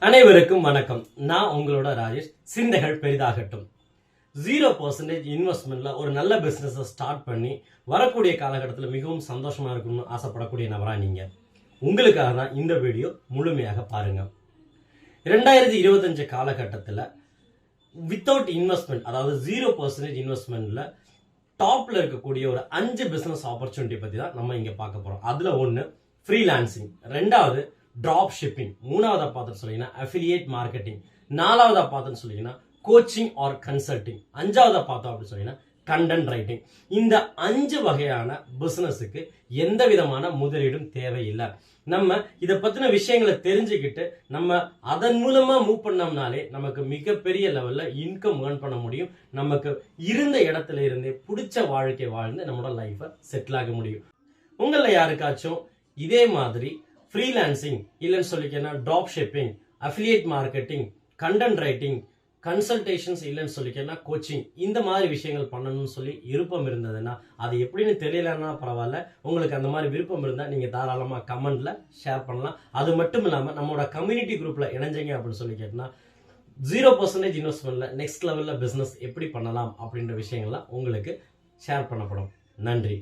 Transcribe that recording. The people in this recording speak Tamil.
அனைவருக்கும் வணக்கம். நான் உங்களோட ராஜேஷ். சிந்தைகள் பெரிதாகட்டும். 0% இன்வெஸ்ட்மெண்ட்ல ஒரு நல்ல பிசினஸ் ஸ்டார்ட் பண்ணி வரக்கூடிய காலகட்டத்தில் மிகவும் சந்தோஷமா இருக்கணும்னு ஆசைப்படக்கூடிய நபரா நீங்க. உங்களுக்காக தான் இந்த வீடியோ முழுமையாக பாருங்க. 2025 காலகட்டத்தில் வித்தவுட் இன்வெஸ்ட்மெண்ட், அதாவது 0% இன்வெஸ்ட்மெண்ட்ல டாப்ல இருக்கக்கூடிய ஒரு 5 பிசினஸ் ஆப்பர்ச்சுனிட்டி பத்தி தான் நம்ம இங்க பார்க்க போறோம். அதுல ஒன்னு ஃப்ரீலான்சிங், ரெண்டாவது டிராப் ஷிப்பிங், மூணாவதா பார்த்து சொன்னீங்கன்னா அஃபிலியேட் மார்க்கெட்டிங், நாலாவதா பார்த்துன்னு சொன்னீங்கன்னா கோச்சிங் ஆர் கன்சல்டிங், அஞ்சாவதா பார்த்தோம் அப்படின்னு சொன்னீங்கன்னா கண்டென்ட் ரைட்டிங். இந்த 5 வகையான பிசினஸுக்கு எந்த விதமான முதலீடும் தேவையில்லை. நம்ம இதை பத்தின விஷயங்களை தெரிஞ்சுக்கிட்டு நம்ம அதன் மூலமா மூவ் பண்ணோம்னாலே நமக்கு மிகப்பெரிய லெவல்ல இன்கம் ஏர்ன் பண்ண முடியும். நமக்கு இருந்த இடத்துல இருந்தே பிடிச்ச வாழ்க்கை வாழ்ந்து நம்மளோட லைஃபை செட்டில் ஆக முடியும். உங்கள யாருக்காச்சும் இதே மாதிரி ஃப்ரீலான்சிங் இல்லைன்னு சொல்லிக்கன்னா drop shipping, affiliate marketing, content writing, consultations இல்லைன்னு சொல்லிக்கன்னா கோச்சிங், இந்த மாதிரி விஷயங்கள் பண்ணணும்னு சொல்லி விருப்பம் இருந்ததுன்னா அது எப்படின்னு தெரியலன்னா பரவாயில்ல, உங்களுக்கு அந்த மாதிரி விருப்பம் இருந்தால் நீங்கள் தாராளமாக கமெண்ட்ல ஷேர் பண்ணலாம். அது மட்டும் இல்லாமல் நம்மளோட கம்யூனிட்டி குரூப்ல இணைஞ்சீங்க அப்படின்னு சொல்லி கேட்டோம்னா 0% இன்வெஸ்ட்மெண்ட்ல நெக்ஸ்ட் லெவல்ல பிசினஸ் எப்படி பண்ணலாம் அப்படின்ற விஷயங்கள்லாம் உங்களுக்கு ஷேர் பண்ணப்படும். நன்றி.